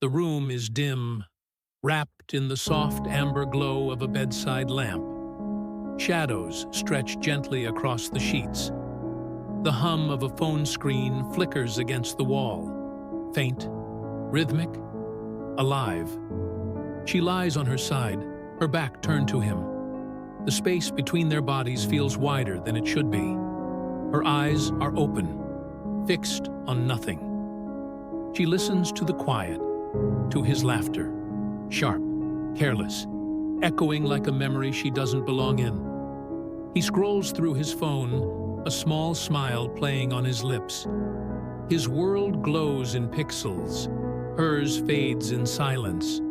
The room is dim, wrapped in the soft amber glow of a bedside lamp. Shadows stretch gently across the sheets. The hum of a phone screen flickers against the wall, faint, rhythmic, alive. She lies on her side, her back turned to him. The space between their bodies feels wider than it should be. Her eyes are open, fixed on nothing. She listens to the quiet, to his laughter, sharp, careless, echoing like a memory she doesn't belong in. He scrolls through his phone, a small smile playing on his lips. His world glows in pixels, hers fades in silence.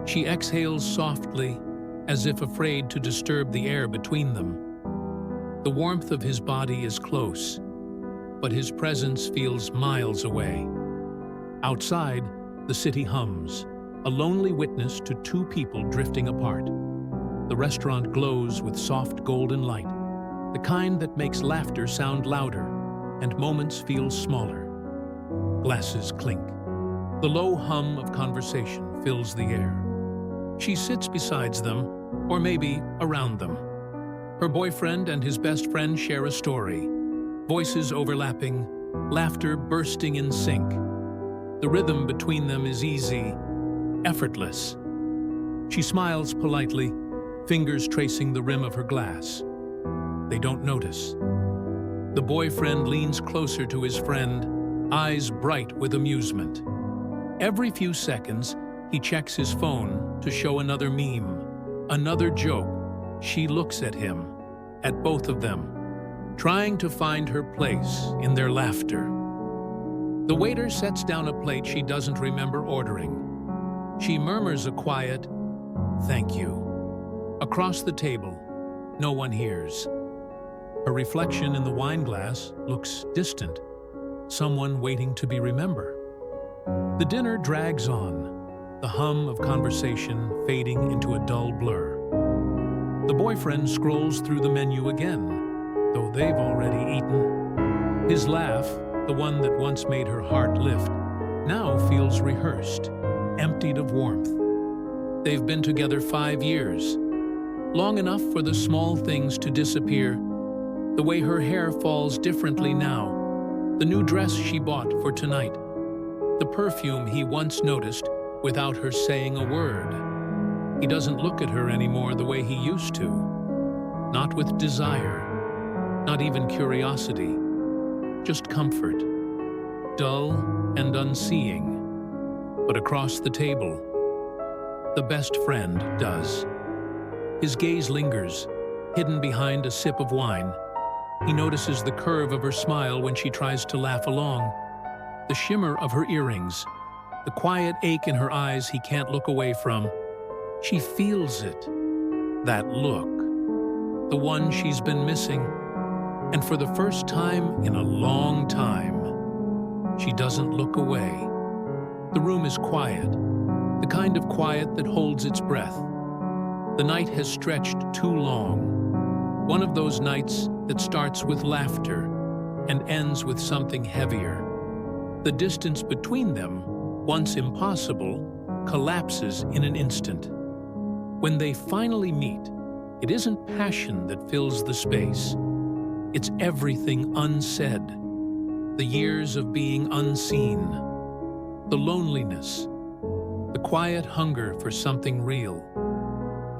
She exhales softly, as if afraid to disturb the air between them. The warmth of his body is close, but his presence feels miles away. Outside, the city hums, a lonely witness to two people drifting apart. The restaurant glows with soft golden light, the kind that makes laughter sound louder and moments feel smaller. Glasses clink. The low hum of conversation fills the air. She sits beside them, or maybe around them. Her boyfriend and his best friend share a story, voices overlapping, laughter bursting in sync. The rhythm between them is easy, effortless. She smiles politely, fingers tracing the rim of her glass. They don't notice. The boyfriend leans closer to his friend, eyes bright with amusement. Every few seconds, he checks his phone to show another meme, another joke. She looks at him, at both of them, trying to find her place in their laughter. The waiter sets down a plate she doesn't remember ordering. She murmurs a quiet, "Thank you." Across the table, no one hears. Her reflection in the wine glass looks distant, someone waiting to be remembered. The dinner drags on, the hum of conversation fading into a dull blur. The boyfriend scrolls through the menu again, though they've already eaten. His laugh, the one that once made her heart lift, now feels rehearsed, emptied of warmth. They've been together 5 years, long enough for the small things to disappear. The way her hair falls differently now, the new dress she bought for tonight, the perfume he once noticed without her saying a word. He doesn't look at her anymore the way he used to. Not with desire, not even curiosity, just comfort, dull and unseeing. But across the table, the best friend does. His gaze lingers, hidden behind a sip of wine. He notices the curve of her smile when she tries to laugh along, the shimmer of her earrings, the quiet ache in her eyes he can't look away from. She feels it, that look, the one she's been missing. And for the first time in a long time, she doesn't look away. The room is quiet, the kind of quiet that holds its breath. The night has stretched too long. One of those nights that starts with laughter and ends with something heavier. The distance between them, once impossible, collapses in an instant. When they finally meet, it isn't passion that fills the space. It's everything unsaid, the years of being unseen, the loneliness, the quiet hunger for something real.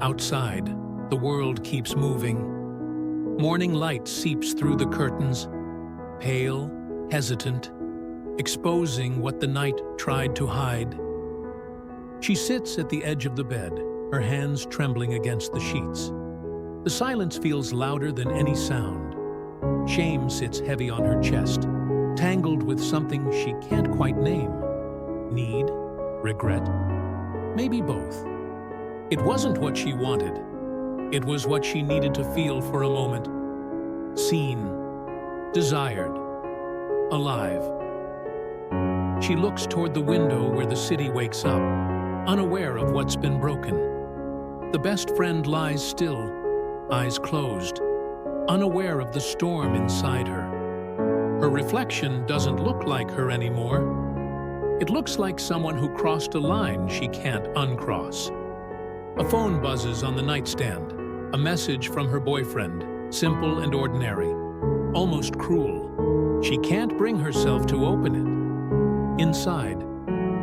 Outside, the world keeps moving. Morning light seeps through the curtains, pale, hesitant, exposing what the night tried to hide. She sits at the edge of the bed, her hands trembling against the sheets. The silence feels louder than any sound. Shame sits heavy on her chest, tangled with something she can't quite name. Need, regret, maybe both. It wasn't what she wanted. It was what she needed to feel for a moment. Seen, desired, alive. She looks toward the window where the city wakes up, unaware of what's been broken. The best friend lies still, eyes closed, unaware of the storm inside her. Her reflection doesn't look like her anymore. It looks like someone who crossed a line she can't uncross. A phone buzzes on the nightstand, a message from her boyfriend, simple and ordinary, almost cruel. She can't bring herself to open it. Inside,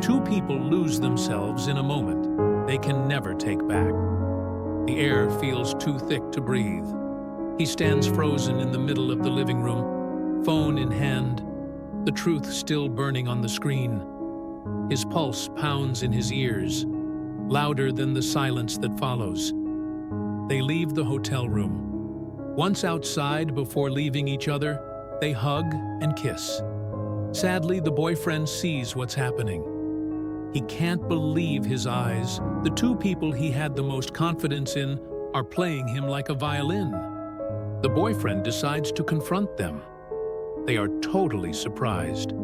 two people lose themselves in a moment they can never take back. The air feels too thick to breathe. He stands frozen in the middle of the living room, phone in hand, the truth still burning on the screen. His pulse pounds in his ears, louder than the silence that follows. They leave the hotel room. Once outside, before leaving each other, they hug and kiss. Sadly, the boyfriend sees what's happening. He can't believe his eyes. The two people he had the most confidence in are playing him like a violin. The boyfriend decides to confront them. They are totally surprised.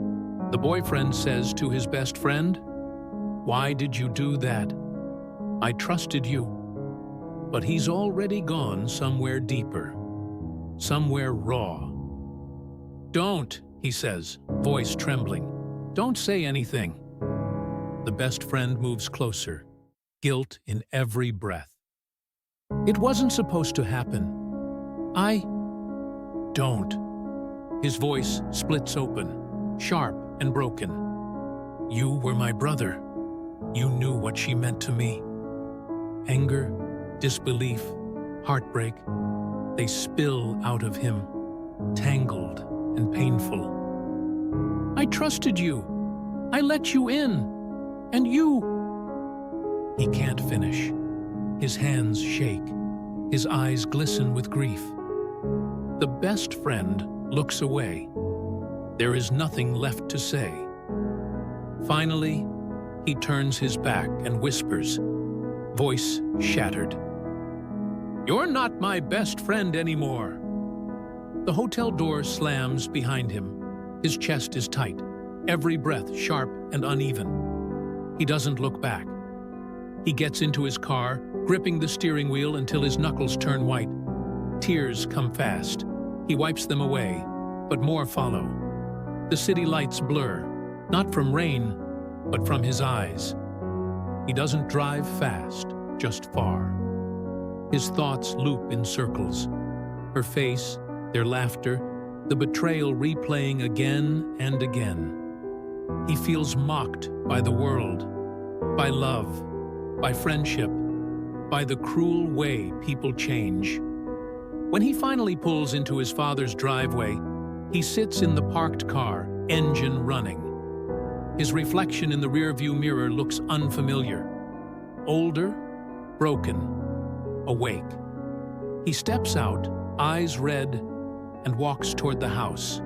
The boyfriend says to his best friend, "Why did you do that? I trusted you." But he's already gone somewhere deeper, somewhere raw. "Don't," he says, voice trembling. "Don't say anything." The best friend moves closer, guilt in every breath. "It wasn't supposed to happen. Don't." His voice splits open, sharp and broken. "You were my brother. You knew what she meant to me." Anger, disbelief, heartbreak, they spill out of him, tangled and painful. "I trusted you. I let you in. And you—" He can't finish. His hands shake. His eyes glisten with grief. The best friend looks away. There is nothing left to say. Finally, he turns his back and whispers, voice shattered, "You're not my best friend anymore." The hotel door slams behind him. His chest is tight, every breath sharp and uneven. He doesn't look back. He gets into his car, gripping the steering wheel until his knuckles turn white. Tears come fast. He wipes them away, but more follow. The city lights blur, not from rain, but from his eyes. He doesn't drive fast, just far. His thoughts loop in circles. Her face, their laughter, the betrayal replaying again and again. He feels mocked by the world, by love, by friendship, by the cruel way people change. When he finally pulls into his father's driveway, he sits in the parked car, engine running. His reflection in the rearview mirror looks unfamiliar. Older, broken, awake. He steps out, eyes red, and walks toward the house.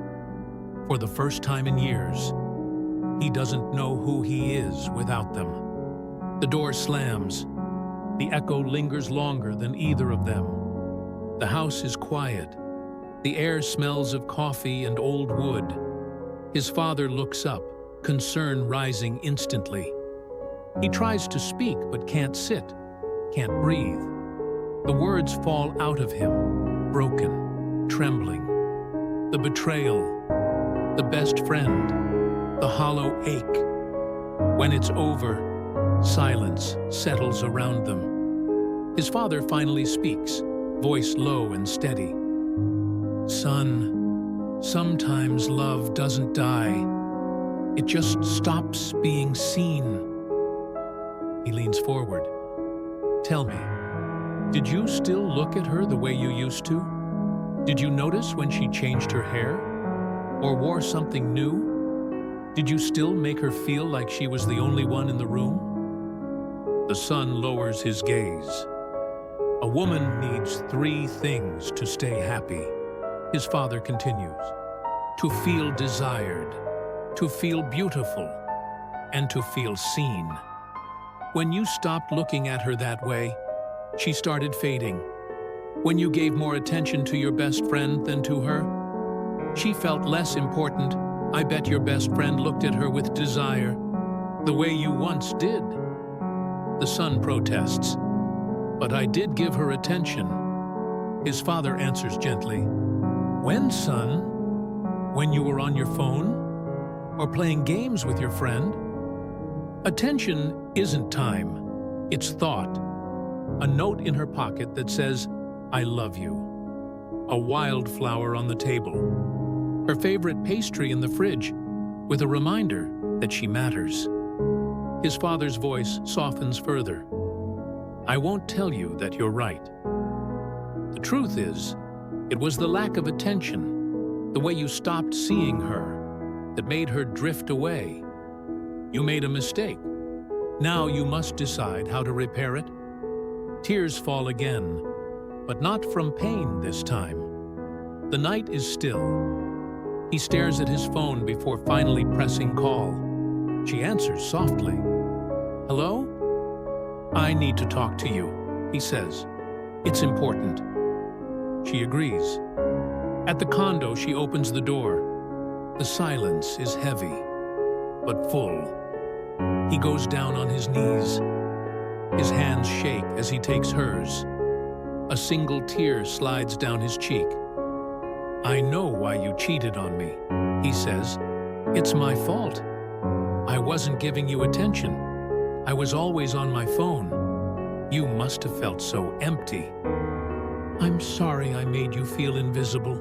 For the first time in years, he doesn't know who he is without them. The door slams. The echo lingers longer than either of them. The house is quiet. The air smells of coffee and old wood. His father looks up, concern rising instantly. He tries to speak but can't sit, can't breathe. The words fall out of him, broken, trembling. The betrayal, the best friend, the hollow ache. When it's over, silence settles around them. His father finally speaks, voice low and steady. "Son, sometimes love doesn't die. It just stops being seen." He leans forward. "Tell me, did you still look at her the way you used to? Did you notice when she changed her hair? Or wore something new? Did you still make her feel like she was the only one in the room?" The son lowers his gaze. "A woman needs 3 things to stay happy," his father continues. "To feel desired, to feel beautiful, and to feel seen. When you stopped looking at her that way, she started fading. When you gave more attention to your best friend than to her, she felt less important. I bet your best friend looked at her with desire, the way you once did." The son protests. "But I did give her attention." His father answers gently. "When, son? When you were on your phone? Or playing games with your friend?" Attention isn't time, it's thought. A note in her pocket that says, "I love you." A wildflower on the table. Her favorite pastry in the fridge, with a reminder that she matters. His father's voice softens further. "I won't tell you that you're right." The truth is, it was the lack of attention, the way you stopped seeing her, that made her drift away. You made a mistake. Now you must decide how to repair it. Tears fall again, but not from pain this time. The night is still. He stares at his phone before finally pressing call. She answers softly. "Hello? I need to talk to you," he says. "It's important." She agrees. At the condo, she opens the door. The silence is heavy, but full. He goes down on his knees. His hands shake as he takes hers. A single tear slides down his cheek. "I know why you cheated on me," he says. "It's my fault. I wasn't giving you attention. I was always on my phone. You must have felt so empty. I'm sorry I made you feel invisible.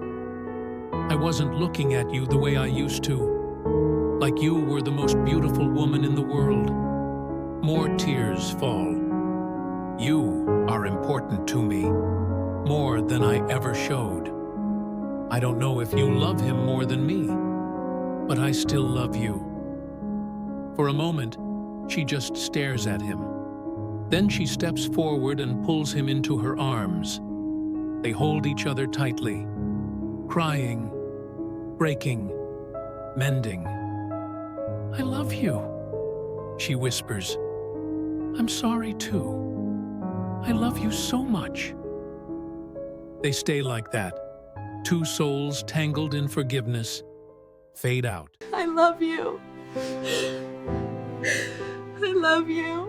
I wasn't looking at you the way I used to, like you were the most beautiful woman in the world." More tears fall. "You are important to me, more than I ever showed. I don't know if you love him more than me, but I still love you." For a moment, she just stares at him. Then she steps forward and pulls him into her arms. They hold each other tightly, crying, breaking, mending. "I love you," she whispers. "I'm sorry too. I love you so much." They stay like that, two souls tangled in forgiveness, fade out. I love you. I love you.